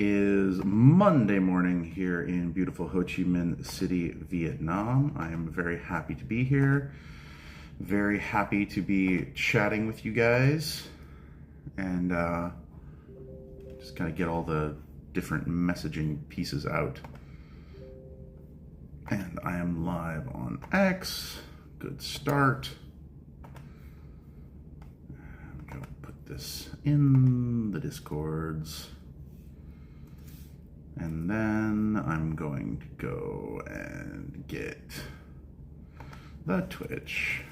is Monday morning here in beautiful Ho Chi Minh City, Vietnam. I am very happy to be here. Very happy to be chatting with you guys and just kind of get all the different messaging pieces out. And I am live on X. Good start. I'm going to put this in the Discords. And then I'm going to go and get the Twitch.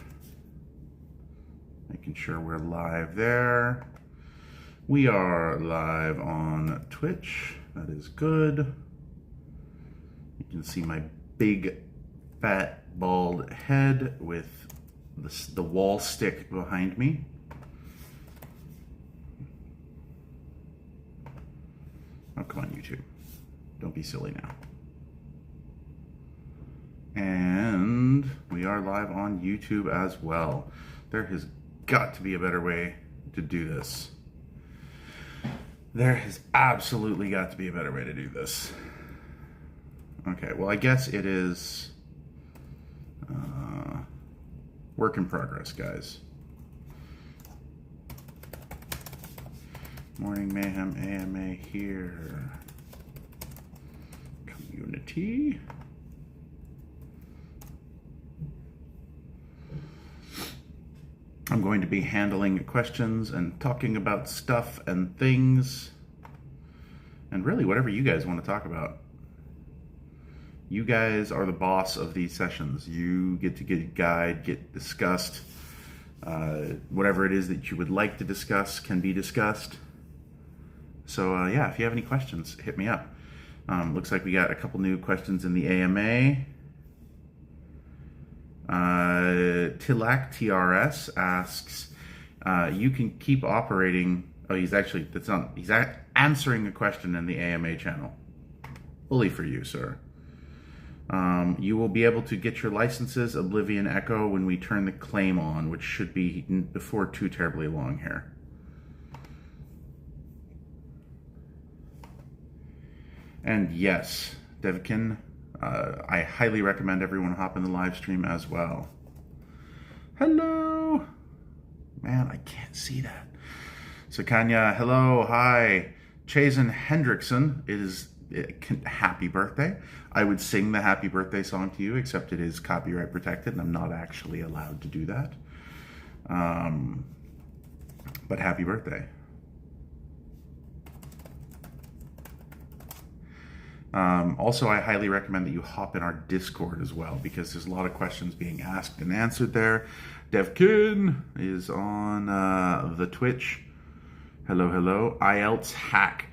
Making sure we're live there. We are live on Twitch. That is good. You can see my big, fat, bald head with the wall stick behind me. Oh, come on, YouTube. Don't be silly now. And we are live on YouTube as well. There has got to be a better way to do this. There has absolutely got to be a better way to do this. Okay, well, I guess it is work in progress, guys. Morning Mayhem AMA here. Community. I'm going to be handling questions and talking about stuff and things, and really whatever you guys want to talk about. You guys are the boss of these sessions. You get to get discussed. Whatever it is that you would like to discuss can be discussed. So yeah, if you have any questions, hit me up. Looks like we got a couple new questions in the AMA. Tilak TRS asks, you can keep operating. Oh, he's answering a question in the AMA channel. Bully for you, sir. You will be able to get your licenses Oblivion Echo when we turn the claim on, which should be before too terribly long here. And yes, Devkin, I highly recommend everyone hop in the live stream as well. Hello! Man, I can't see that. Sakanya, hello, hi. Chazen Hendrickson, happy birthday. I would sing the happy birthday song to you, except it is copyright protected and I'm not actually allowed to do that. But happy birthday. Also, I highly recommend that you hop in our Discord as well, because there's a lot of questions being asked and answered there. Devkin is on the Twitch. Hello, hello. IELTS hack.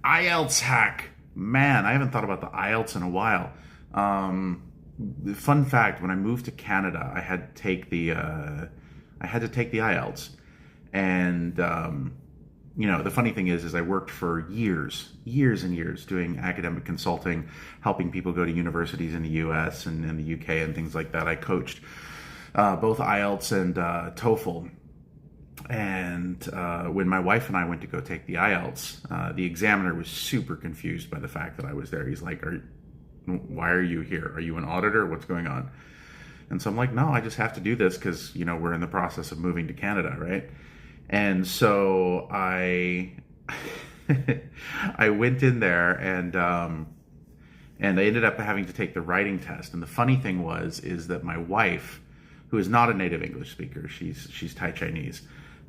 IELTS hack. Man, I haven't thought about the IELTS in a while. Fun fact, when I moved to Canada, I had to take the IELTS. And you know, the funny thing is I worked for years and years doing academic consulting, helping people go to universities in the US and in the UK and things like that. I coached both IELTS and TOEFL. And when my wife and I went to go take the IELTS, the examiner was super confused by the fact that I was there. He's like, why are you here? Are you an auditor? What's going on? And so I'm like, no, I just have to do this because, you know, we're in the process of moving to Canada, right? And so I went in there and I ended up having to take the writing test. And the funny thing is that my wife, who is not a native English speaker, she's Thai Chinese,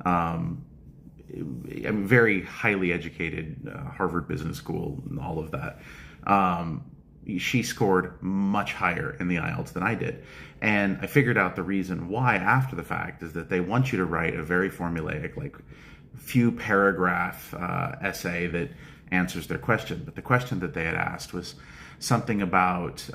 I'm very highly educated, Harvard Business School and all of that. She scored much higher in the IELTS than I did. And I figured out the reason why after the fact is that they want you to write a very formulaic, like few paragraph essay that answers their question. But the question that they had asked was something about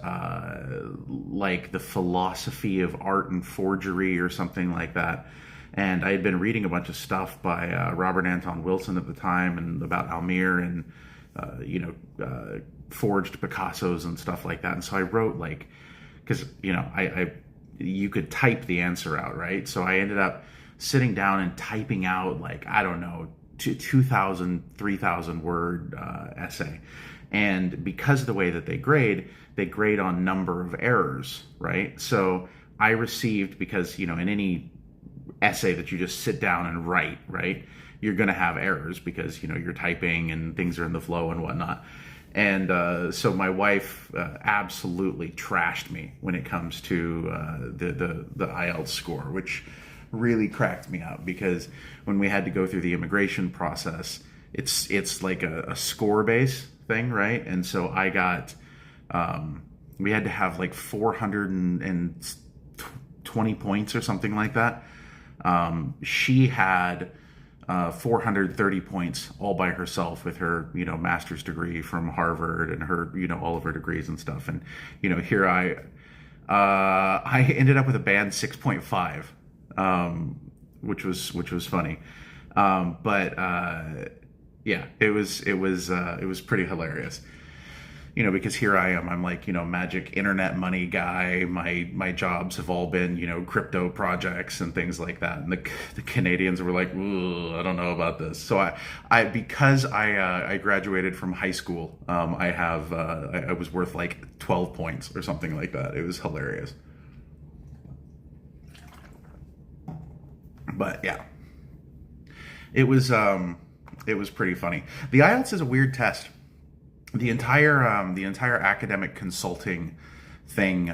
like the philosophy of art and forgery or something like that. And I had been reading a bunch of stuff by Robert Anton Wilson at the time and about Almir and forged Picassos and stuff like that. And so I wrote like, because you could type the answer out, right? So I ended up sitting down and typing out like, I don't know, 2,000, 3,000 word essay. And because of the way that they grade on number of errors, right? So I received, because, in any essay that you just sit down and write, right, you're going to have errors because, you're typing and things are in the flow and whatnot. And so my wife absolutely trashed me when it comes to the IELTS score, which really cracked me up, because when we had to go through the immigration process, it's like a score base thing, right? And so I got we had to have like 420 points or something like that. She had 430 points all by herself with her, master's degree from Harvard and her, all of her degrees and stuff. And, here I ended up with a band 6.5, which was funny. Yeah, it was pretty hilarious. Because here I am, I'm like, magic internet money guy. My jobs have all been, crypto projects and things like that. And the Canadians were like, ooh, I don't know about this. So because I graduated from high school, I was worth like 12 points or something like that. It was hilarious. But yeah, it was pretty funny. The IELTS is a weird test. The entire academic consulting thing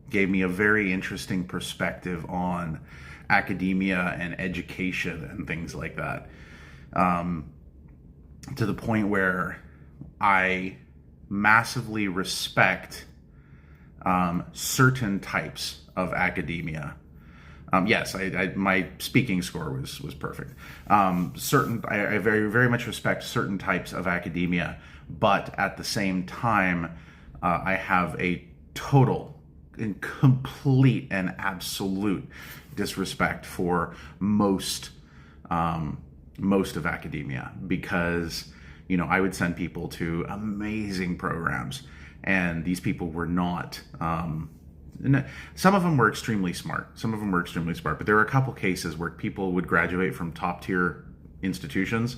gave me a very interesting perspective on academia and education and things like that, to the point where I massively respect certain types of academia. Yes, my speaking score was perfect. I very, very much respect certain types of academia, but at the same time, I have a total and complete and absolute disrespect for most of academia, because I would send people to amazing programs, and these people were not. Some of them were extremely smart. But there were a couple cases where people would graduate from top tier institutions,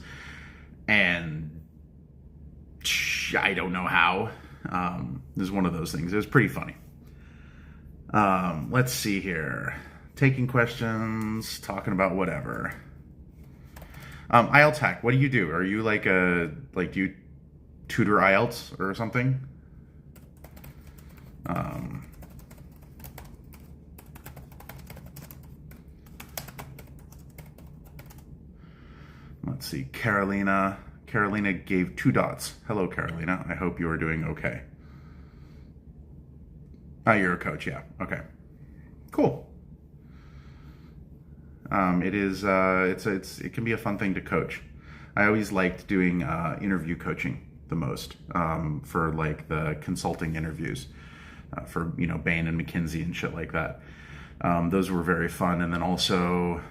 and I don't know how. It was one of those things. It was pretty funny. Let's see here. Taking questions, talking about whatever. IELTS hack. What do you do? Are you do you tutor IELTS or something? Let's see. Carolina gave 2 dots. Hello, Carolina. I hope you are doing okay. You're a coach, yeah. Okay. Cool. It can be a fun thing to coach. I always liked doing interview coaching the most, for like the consulting interviews, for Bain and McKinsey and shit like that. Those were very fun. And then also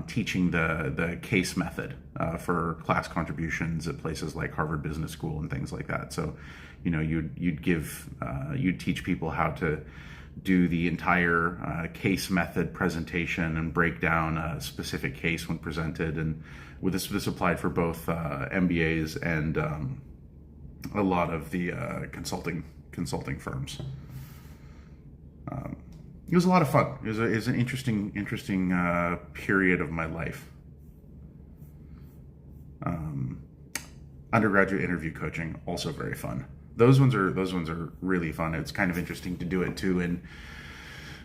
teaching the case method for class contributions at places like Harvard Business School and things like that. So, you'd teach people how to do the entire case method presentation and break down a specific case when presented. And with this applied for both MBAs and a lot of the consulting firms. It was a lot of fun. It was an interesting period of my life. Undergraduate interview coaching, also very fun. Those ones are really fun. It's kind of interesting to do it too in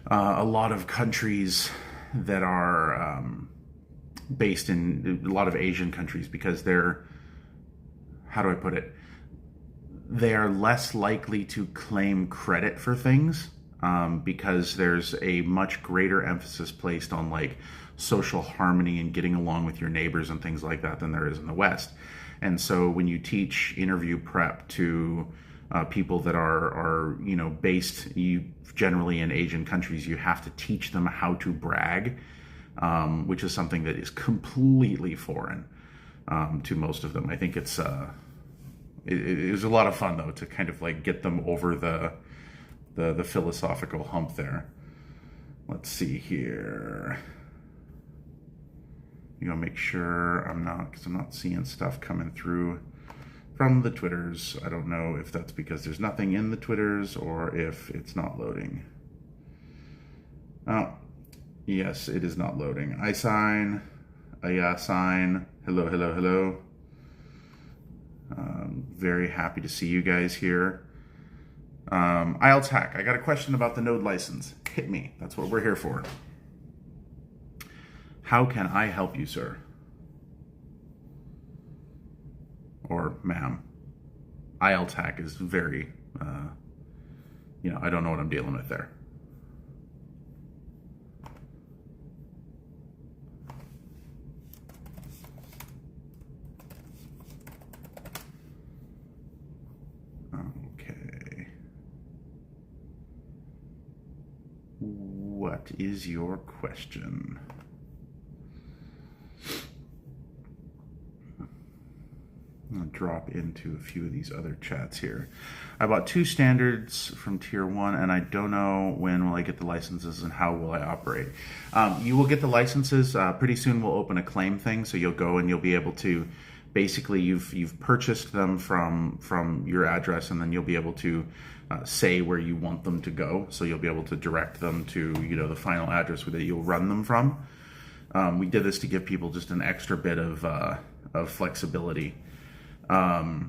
a lot of countries that are based in a lot of Asian countries, because they're, how do I put it? They are less likely to claim credit for things. Because there's a much greater emphasis placed on like social harmony and getting along with your neighbors and things like that than there is in the West. And so when you teach interview prep to people that are based generally in Asian countries, you have to teach them how to brag, which is something that is completely foreign to most of them. I think it was a lot of fun though to kind of like get them over the philosophical hump there. Let's see here. You know, make sure I'm not, because I'm not seeing stuff coming through from the Twitters. I don't know if that's because there's nothing in the Twitters or if it's not loading. Oh, yes, it is not loading. I sign, sign. Hello, hello, hello. Very happy to see you guys here. IELTS Hack, I got a question about the node license. Hit me. That's what we're here for. How can I help you, sir? Or ma'am. IELTS Hack is very, I don't know what I'm dealing with there. Okay. What is your question? I'll drop into a few of these other chats here. I bought 2 standards from tier 1 and I don't know when will I get the licenses and how will I operate. You will get the licenses pretty soon. We'll open a claim thing, so you'll go and you'll be able to, basically you've purchased them from your address, and then you'll be able to say where you want them to go. So you'll be able to direct them to the final address that you'll run them from. We did this to give people just an extra bit of flexibility. So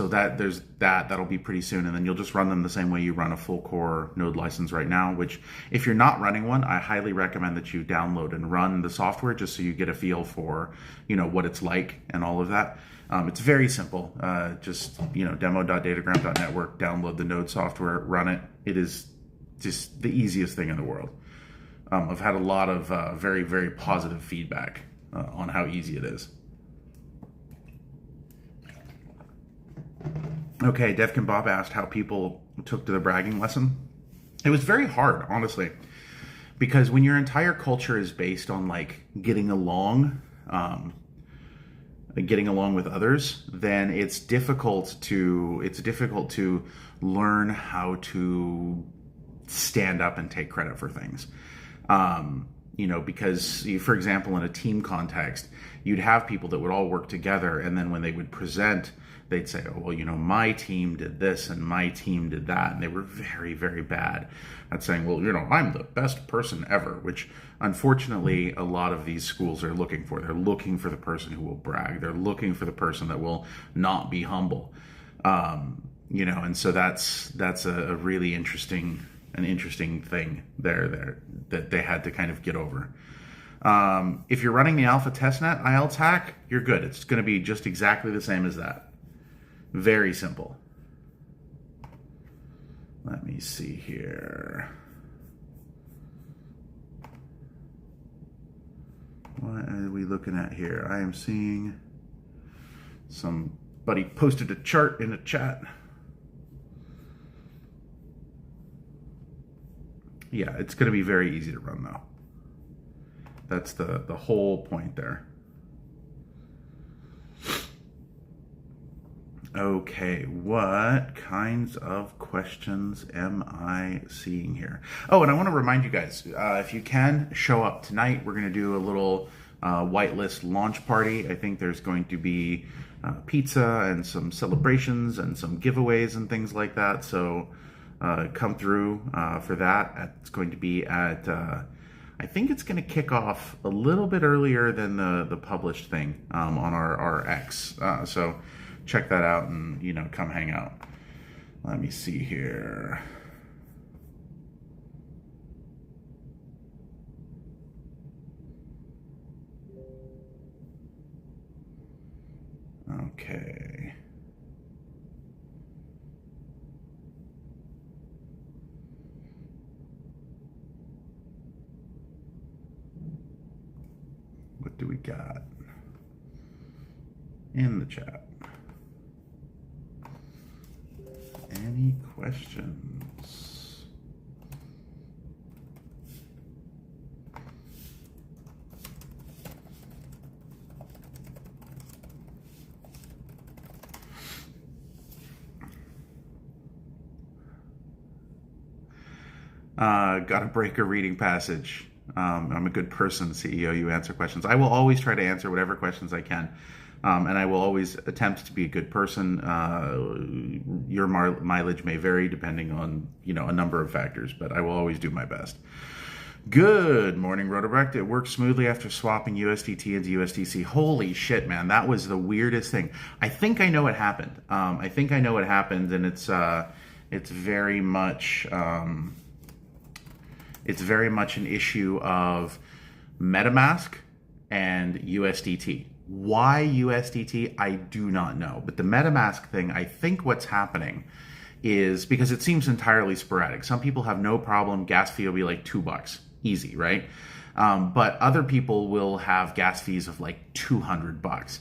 that'll be pretty soon, and then you'll just run them the same way you run a full core node license right now, which if you're not running one, I highly recommend that you download and run the software just so you get a feel for what it's like and all of that. It's very simple. Just demo.datagram.network, download the node software, run it. It is just the easiest thing in the world. I've had a lot of very, very positive feedback on how easy it is. Okay, Devkin Bob asked how people took to the bragging lesson. It was very hard, honestly, because when your entire culture is based on getting along with others, then it's difficult to learn how to stand up and take credit for things. Because, for example, in a team context, you'd have people that would all work together, and then when they would present, they'd say, oh, well, my team did this and my team did that, and they were very, very bad at saying, well, I'm the best person ever, which unfortunately a lot of these schools are looking for. They're looking for the person who will brag. They're looking for the person that will not be humble. And so that's a really interesting thing there that they had to kind of get over. If you're running the alpha testnet IELTS hack, you're good. It's going to be just exactly the same as that. Very simple. Let me see here. What are we looking at here? I am seeing somebody posted a chart in a chat. Yeah, it's going to be very easy to run though. That's the whole point there. Okay, what kinds of questions am I seeing here? Oh, and I want to remind you guys, if you can, show up tonight. We're going to do a little whitelist launch party. I think there's going to be pizza and some celebrations and some giveaways and things like that. So come through for that. It's going to be at, I think it's going to kick off a little bit earlier than the published thing on our X. So check that out and, come hang out. Let me see here. Okay. What do we got in the chat? Any questions? Gotta break a reading passage. I'm a good person, CEO. You answer questions. I will always try to answer whatever questions I can. And I will always attempt to be a good person. Your mileage may vary depending on, a number of factors, but I will always do my best. Good morning, Rotorbrecht. It worked smoothly after swapping USDT into USDC. Holy shit, man. That was the weirdest thing. I think I know what happened. And it's very much an issue of MetaMask and USDT. Why USDT? I do not know. But the MetaMask thing, I think what's happening is because it seems entirely sporadic. Some people have no problem. Gas fee will be like $2. Easy, right? But other people will have gas fees of like $200.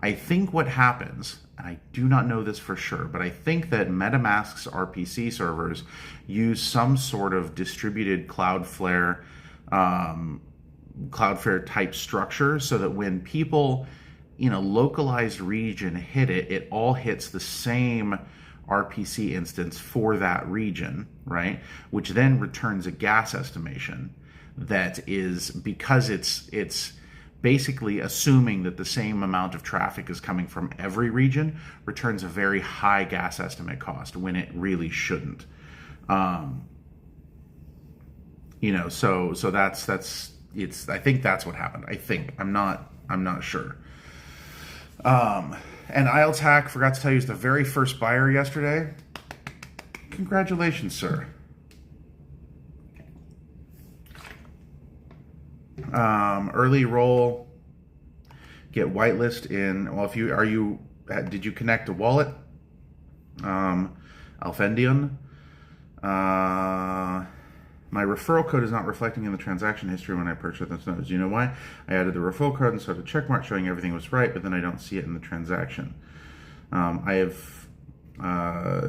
I think what happens, and I do not know this for sure, but I think that MetaMask's RPC servers use some sort of distributed Cloudflare type structure so that when people in a localized region hit it, it all hits the same RPC instance for that region, right? Which then returns a gas estimation that is, because it's basically assuming that the same amount of traffic is coming from every region, returns a very high gas estimate cost when it really shouldn't. So that's I think that's what happened. I'm not sure. And IELTS Hack, forgot to tell you, is the very first buyer yesterday. Congratulations, sir. Early roll, get whitelist in. Well, did you connect a wallet? Alfendion. My referral code is not reflecting in the transaction history when I purchased this notice. Do you know why? I added the referral code and started a check mark showing everything was right, but then I don't see it in the transaction. I have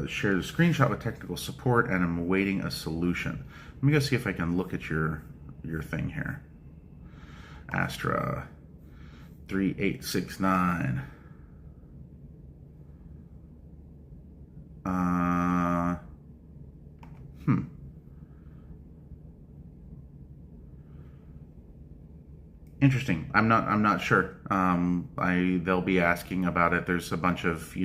shared a screenshot with technical support and I'm awaiting a solution. Let me go see if I can look at your thing here. Astra 3869. Interesting. I'm not sure. They'll be asking about it. There's a bunch of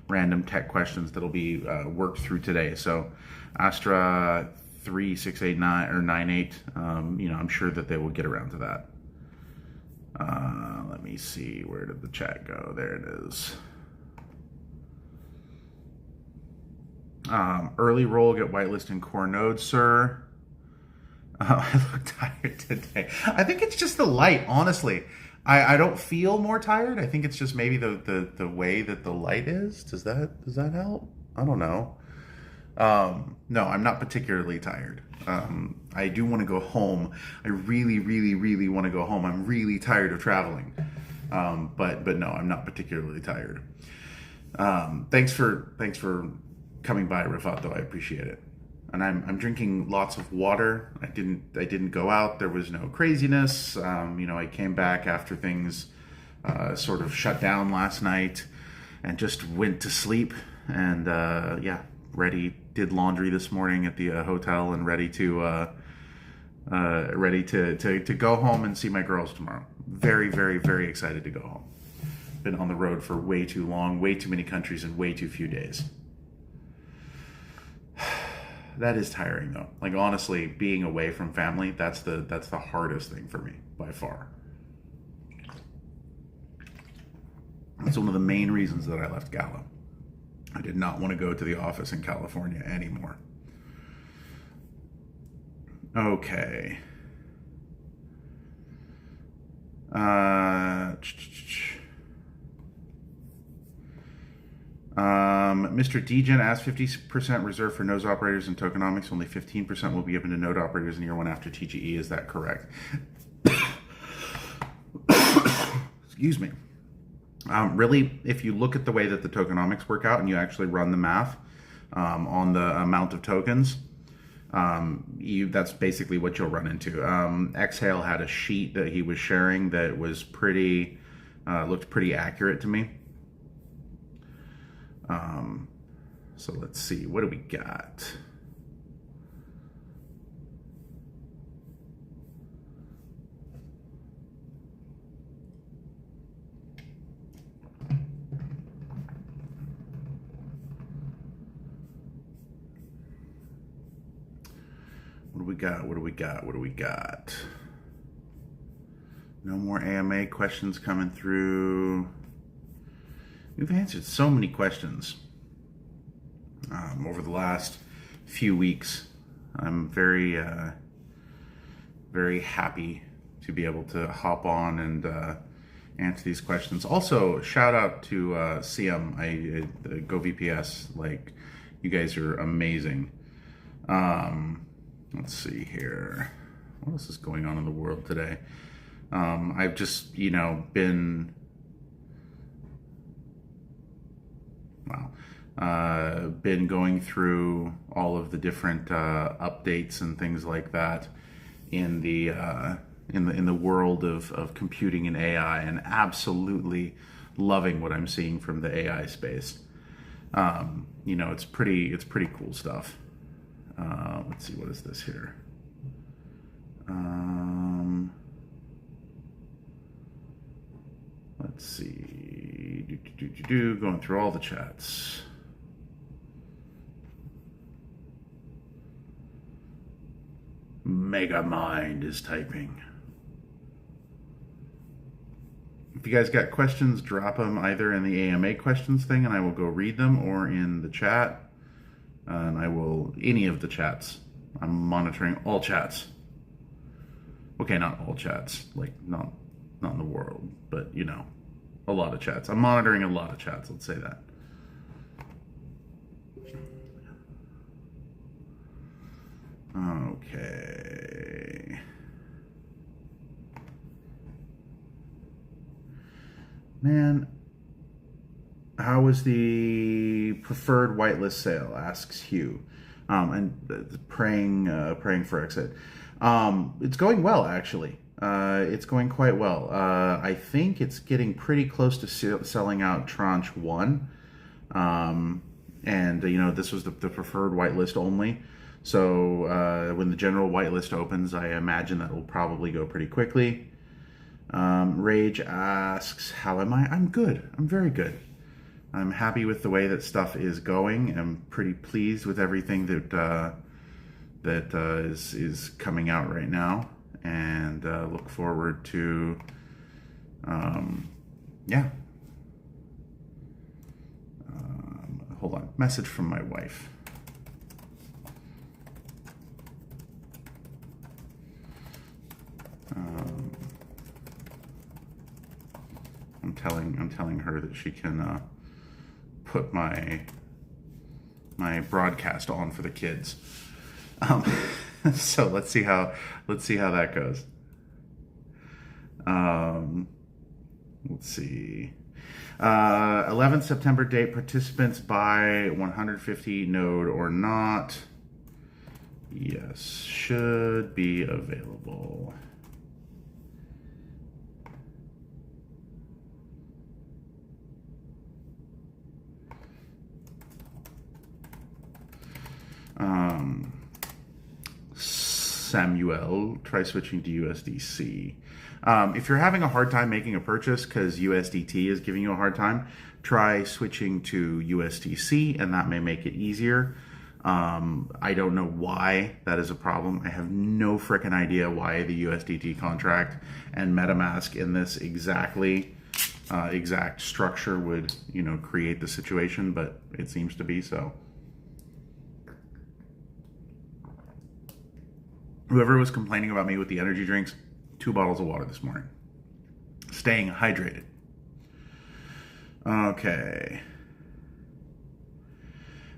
random tech questions that'll be worked through today. So Astra 3689 or 98. I'm sure that they will get around to that. Let me see. Where did the chat go? There it is. Early roll, get whitelist in core node, sir. I look tired today. I think it's just the light, honestly. I don't feel more tired. I think it's just maybe the way that the light is. Does that help? I don't know. No, I'm not particularly tired. I do want to go home. I really, really, really want to go home. I'm really tired of traveling. But no, I'm not particularly tired. Thanks for coming by, Rifato. I appreciate it. And I'm drinking lots of water. I didn't go out. There was no craziness. I came back after things sort of shut down last night and just went to sleep. And did laundry this morning at the hotel and ready to go home and see my girls tomorrow. Very, very, very excited to go home. Been on the road for way too long, way too many countries in way too few days. That is tiring though. Like honestly, being away from family, that's the hardest thing for me by far. That's one of the main reasons that I left Gala. I did not want to go to the office in California anymore. Okay. Mr. Degen asked 50% reserved for node operators and tokenomics. Only 15% will be given to node operators in year one after TGE. Is that correct? Excuse me. Really, if you look at the way that the tokenomics work out and you actually run the math on the amount of tokens, that's basically what you'll run into. Exhale had a sheet that he was sharing that was looked pretty accurate to me. So let's see, what do we got? do we got? What do we got? What do we got? No more AMA questions coming through. We've answered so many questions over the last few weeks. I'm very, very happy to be able to hop on and answer these questions. Also, shout out to CM, Go VPS. Like, you guys are amazing. Let's see here. What else is going on in the world today? I've just, been, been going through all of the different updates and things like that in the world of computing and AI, and absolutely loving what I'm seeing from the AI space. It's pretty cool stuff. Let's see, what is this here? Let's see. Going through all the chats. Megamind is typing. If you guys got questions, drop them either in the AMA questions thing and I will go read them, or in the chat. And I will, any of the chats. I'm monitoring all chats. Okay, not all chats, like not in the world, but a lot of chats. I'm monitoring a lot of chats, let's say that. Okay. Man, how was the preferred whitelist sale? Asks Hugh, and praying for exit. It's going well, actually. It's going quite well. I think it's getting pretty close to selling out tranche 1. And this was the preferred whitelist only. So when the general whitelist opens, I imagine that will probably go pretty quickly. Rage asks, how am I? I'm good. I'm very good. I'm happy with the way that stuff is going. I'm pretty pleased with everything that is coming out right now, and look forward to hold on, message from my wife. I'm telling her that she can put my broadcast on for the kids. So let's see how that goes. Let's see. 11th September date. Participants buy 150 node or not. Yes, should be available. Samuel, try switching to USDC. If you're having a hard time making a purchase because USDT is giving you a hard time, try switching to USDC, and that may make it easier. I don't know why that is a problem. I have no frickin' idea why the USDT contract and MetaMask in this exact structure would, create the situation, but it seems to be so. Whoever was complaining about me with the energy drinks, 2 bottles of water this morning. Staying hydrated. Okay.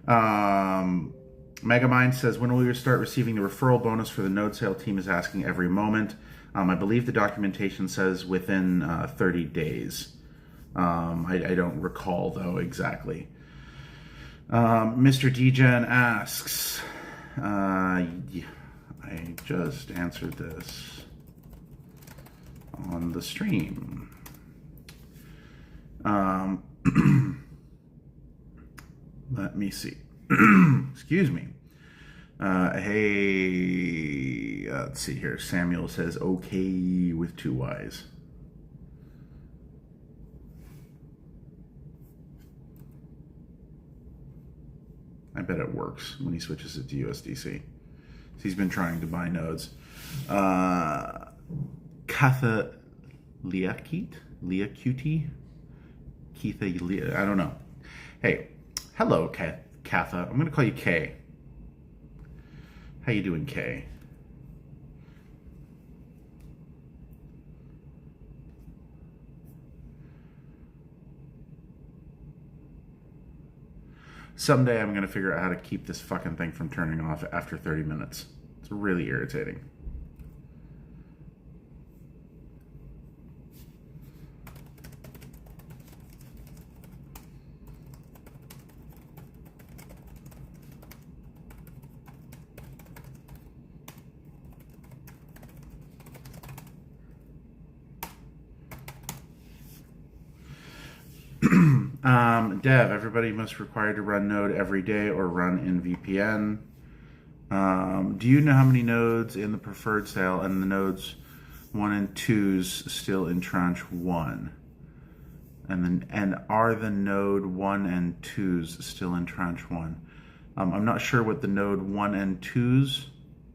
Megamind says, when will we start receiving the referral bonus for the node sale? Team is asking every moment. I believe the documentation says within 30 days. I don't recall, though, exactly. Mr. Degen asks, I just answered this on the stream. Let me see. Excuse me. Hey, let's see here. Samuel says, okay with 2 Ys. I bet it works when he switches it to USDC. So he's been trying to buy nodes. Katha Liacuti? Keitha, I don't know. Hey, hello, Katha. I'm going to call you Kay. How you doing, Kay? Someday I'm going to figure out how to keep this fucking thing from turning off after 30 minutes. It's really irritating. Dev, everybody must require to run node every day or run in VPN. Do you know how many nodes in the preferred sale and the nodes 1 and 2s still in tranche 1? And are the node 1 and 2s still in tranche 1? I'm not sure what the node 1 and 2s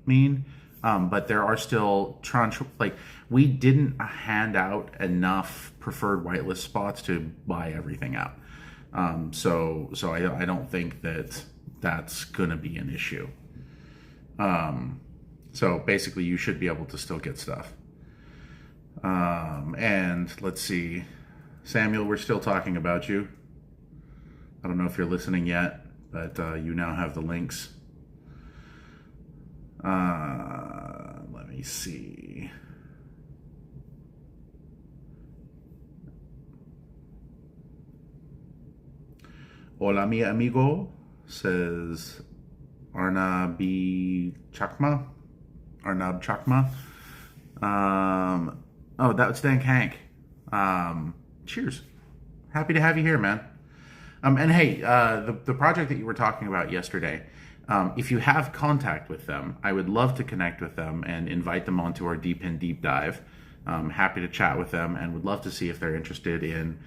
mean, but there are still tranche, like, we didn't hand out enough preferred whitelist spots to buy everything out. So I don't think that that's going to be an issue. So basically you should be able to still get stuff. And let's see, Samuel, we're still talking about you. I don't know if you're listening yet, but you now have the links. Let me see. Hola, mi amigo, says Arnab Chakma. Oh, that's Dan Hank. Cheers. Happy to have you here, man. And hey, the project that you were talking about yesterday, if you have contact with them, I would love to connect with them and invite them onto our DePIN deep dive. Happy to chat with them and would love to see if they're interested in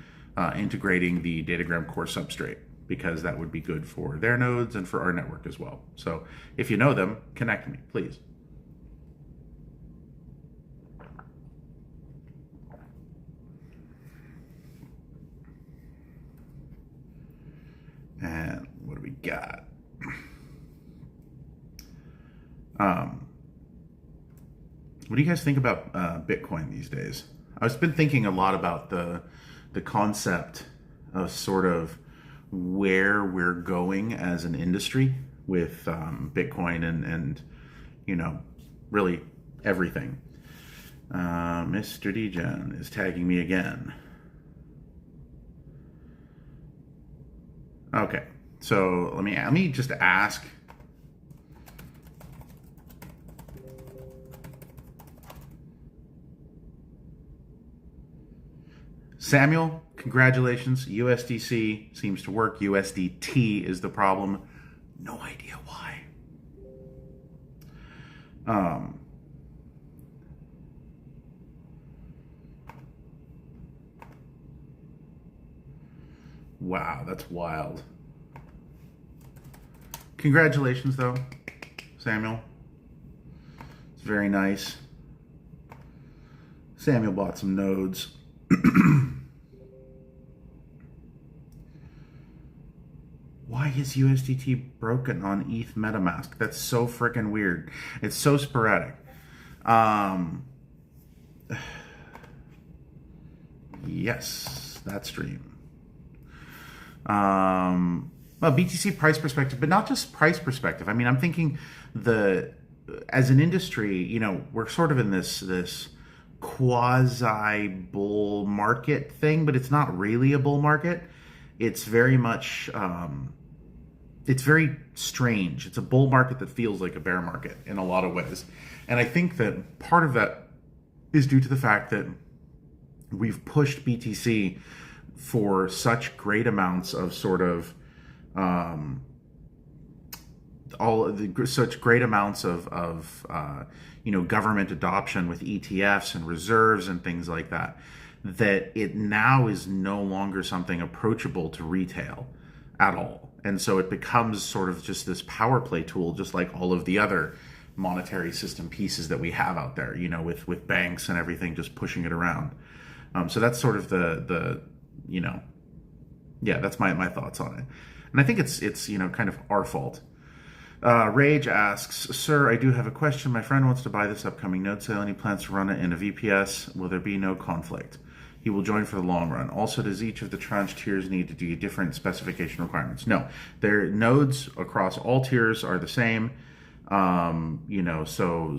integrating the Datagram core substrate, because that would be good for their nodes and for our network as well. So if you know them, connect me, please. And what do we got? What do you guys think about Bitcoin these days? I've been thinking a lot about the concept of sort of where we're going as an industry with Bitcoin and you know, really everything. Mr. Degen is tagging me again. Okay, so let me just ask. Samuel, congratulations. USDC seems to work. USDT is the problem. No idea why. Wow, that's wild. Congratulations, though, Samuel. It's very nice. Samuel bought some nodes. Why is USDT broken on ETH MetaMask? That's so freaking weird. It's so sporadic. Yes, that stream. Well, BTC price perspective, but not just price perspective. I mean, I'm thinking as an industry, you know, we're sort of in this quasi bull market thing, but it's not really a bull market. It's very much, it's very strange. It's a bull market that feels like a bear market in a lot of ways. And I think that part of that is due to the fact that we've pushed BTC for such great amounts of sort of, such great amounts of you know, government adoption with ETFs and reserves and things like that, that it now is no longer something approachable to retail at all. And so it becomes sort of just this power play tool, just like all of the other monetary system pieces that we have out there, you know, with banks and everything just pushing it around. So that's sort of the you know, yeah, that's my thoughts on it. And I think it's you know, kind of our fault. Rage asks, Sir, I do have a question. My friend wants to buy this upcoming node sale and he plans to run it in a VPS. Will there be no conflict? He will join for the long run. Also, does each of the tranche tiers need to do different specification requirements? No, their nodes across all tiers are the same. You know, so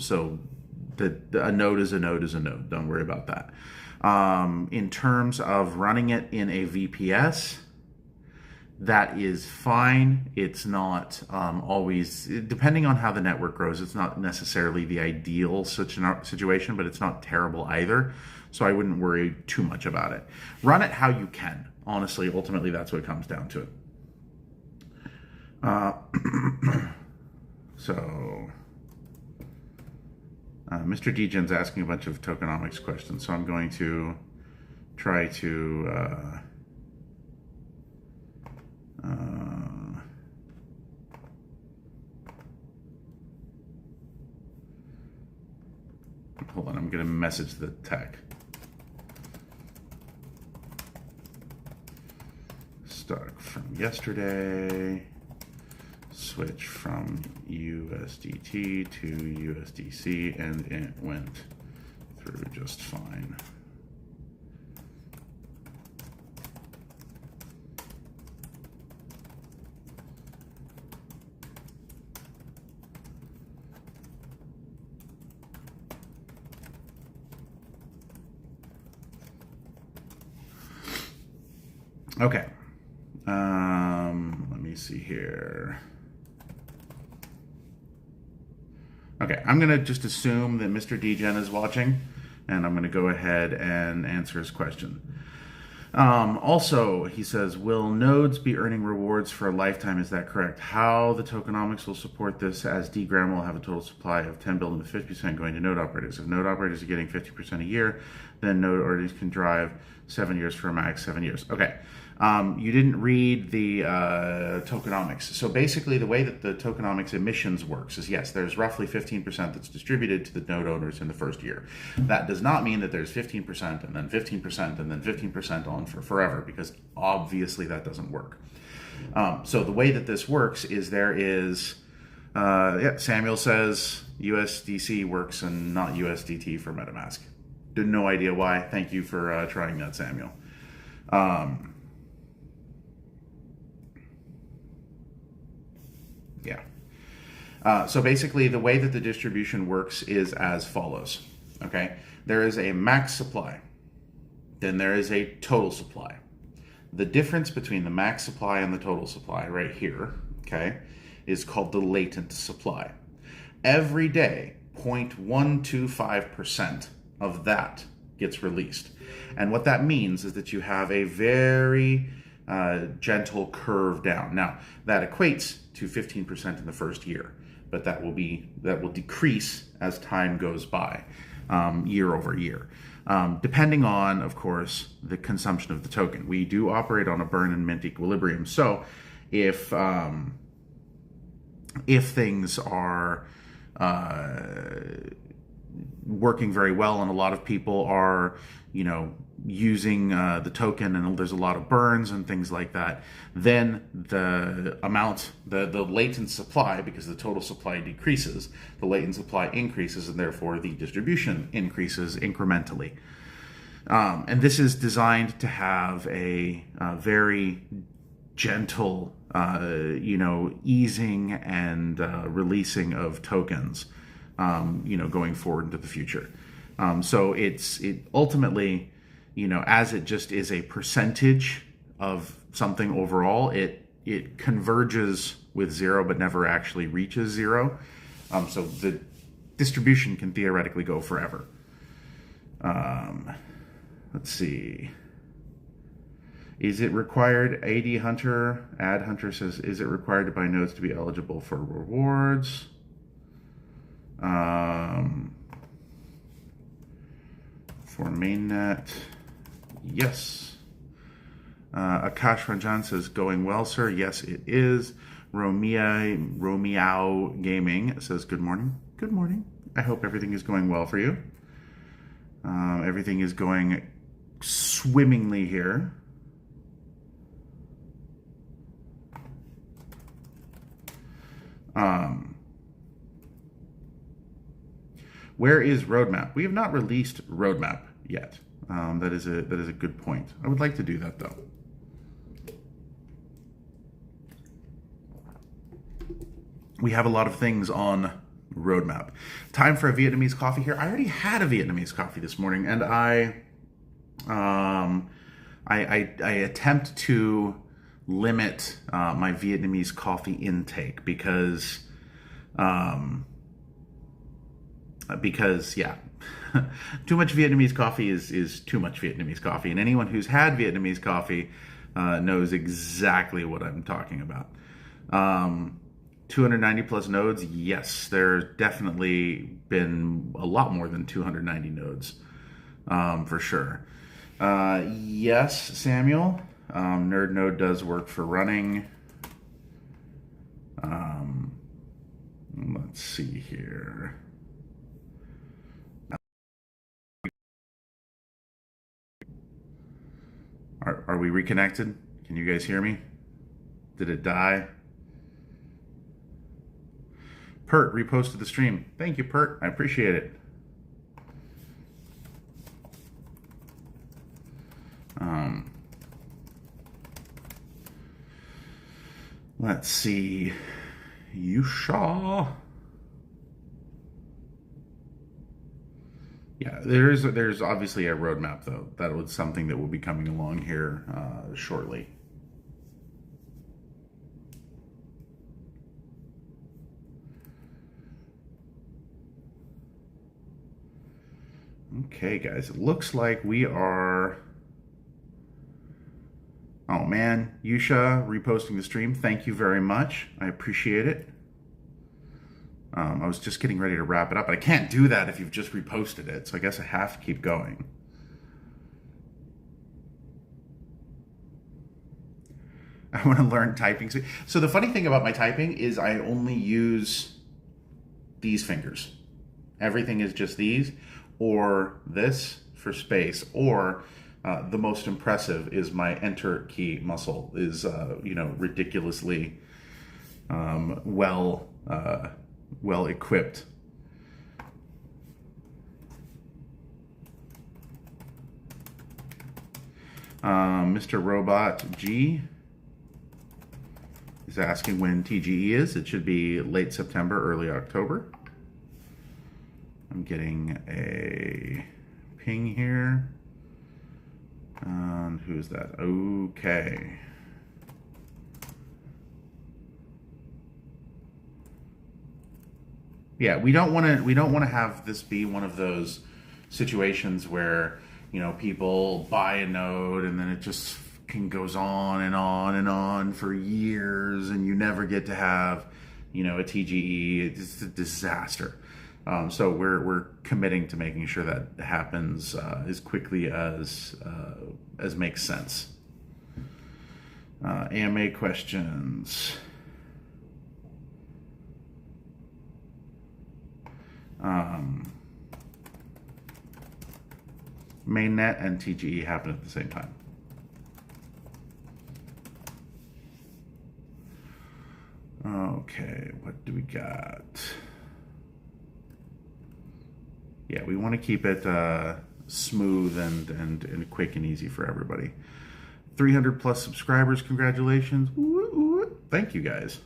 a node is a node is a node. Don't worry about that. In terms of running it in a VPS, that is fine. It's not always, depending on how the network grows, it's not necessarily the ideal situation, but it's not terrible either. So I wouldn't worry too much about it. Run it how you can. Honestly, ultimately, that's what it comes down to. So, Mr. Degen's asking a bunch of tokenomics questions, so I'm going to try to hold on, I'm going to message the tech. Stock from yesterday, switch from USDT to USDC, and it went through just fine. Okay. Let me see here. Okay, I'm going to just assume that Mr. Degen is watching, and I'm going to go ahead and answer his question. Also, he says, will nodes be earning rewards for a lifetime? Is that correct? How the tokenomics will support this, as Dgram will have a total supply of 10 billion with 50% going to node operators. If node operators are getting 50% a year, then node operators can drive 7 years for a max 7 years. Okay. You didn't read the tokenomics. So basically the way that the tokenomics emissions works is, yes, there's roughly 15% that's distributed to the node owners in the first year. That does not mean that there's 15% and then 15% and then 15% on for forever, because obviously that doesn't work. So the way that this works is there is, yeah, Samuel says USDC works and not USDT for MetaMask. No idea why. Thank you for trying that, Samuel. Yeah. So basically, the way that the distribution works is as follows. Okay, there is a max supply, then there is a total supply. The difference between the max supply and the total supply, right here, okay, is called the latent supply. Every day, 0.125% of that gets released, and what that means is that you have a very gentle curve down. Now, that equates to 15% in the first year, but that will decrease as time goes by, year over year, depending on, of course, the consumption of the token. We do operate on a burn and mint equilibrium, so if things are working very well and a lot of people are, you know, using the token and there's a lot of burns and things like that, then the amount, the latent supply, because the total supply decreases, the latent supply increases, and therefore the distribution increases incrementally. And this is designed to have a very gentle, you know, easing and releasing of tokens, you know, going forward into the future. So it ultimately, you know, as it just is a percentage of something overall, it converges with zero but never actually reaches zero. So the distribution can theoretically go forever. Let's see. Is it required? Ad Hunter says, is it required to buy nodes to be eligible for rewards? For mainnet, yes. Akash Ranjan says, going well, sir. Yes, it is. Romeo Gaming says, good morning. Good morning. I hope everything is going well for you. Everything is going swimmingly here. Where is roadmap? We have not released roadmap yet. That is a good point. I would like to do that though. We have a lot of things on roadmap. Time for a Vietnamese coffee here. I already had a Vietnamese coffee this morning, and I attempt to limit my Vietnamese coffee intake because yeah, too much Vietnamese coffee is too much Vietnamese coffee, and anyone who's had Vietnamese coffee knows exactly what I'm talking about. 290 plus nodes, yes, there's definitely been a lot more than 290 nodes, for sure. Yes, Samuel, Nerd Node does work for running. Let's see here. Are we reconnected? Can you guys hear me? Did it die? Pert reposted the stream. Thank you, Pert. I appreciate it. Let's see. Yusha. Yeah, there's obviously a roadmap though. That was something that will be coming along here shortly. Okay, guys, it looks like we are... Oh man, Yusha reposting the stream. Thank you very much. I appreciate it. I was just getting ready to wrap it up, but I can't do that if you've just reposted it, so I guess I have to keep going. I want to learn typing. So the funny thing about my typing is I only use these fingers. Everything is just these, or this for space, or the most impressive is my enter key muscle is ridiculously well equipped. Mr. Robot G is asking when TGE is. It should be late September, early October. I'm getting a ping here. And who's that? Okay. Yeah, we don't want to have this be one of those situations where, people buy a node and then it just goes on and on and on for years and you never get to have, a TGE. It's a disaster. So we're committing to making sure that happens as quickly as makes sense. AMA questions. Mainnet and TGE happen at the same time. Okay, what do we got? Yeah, we want to keep it smooth and quick and easy for everybody. 300 plus subscribers, congratulations. Thank you guys.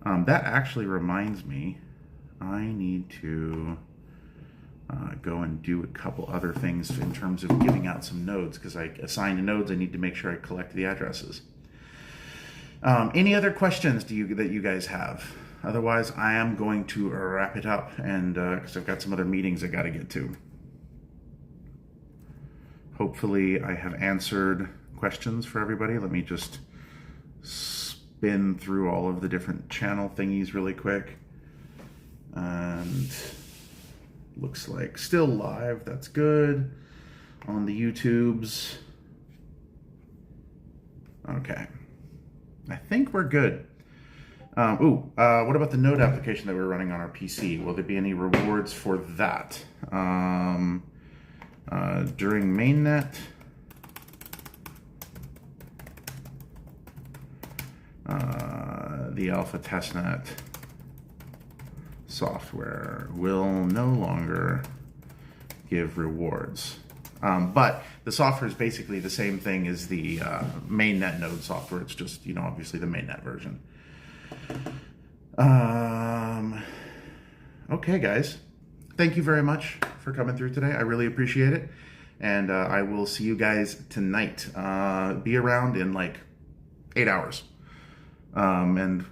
That actually reminds me, I need to go and do a couple other things in terms of giving out some nodes, because I assigned nodes, I need to make sure I collect the addresses. Any other questions that you guys have? Otherwise, I am going to wrap it up, and because I've got some other meetings I got to get to. Hopefully, I have answered questions for everybody. Let me just spin through all of the different channel thingies really quick. And looks like still live. That's good. On the YouTubes. Okay. I think we're good. What about the node application that we're running on our PC? Will there be any rewards for that? During mainnet, the alpha testnet software will no longer give rewards. But the software is basically the same thing as the mainnet node software. It's just, obviously the mainnet version. Okay, guys. Thank you very much for coming through today. I really appreciate it. And I will see you guys tonight. Be around in like 8 hours. And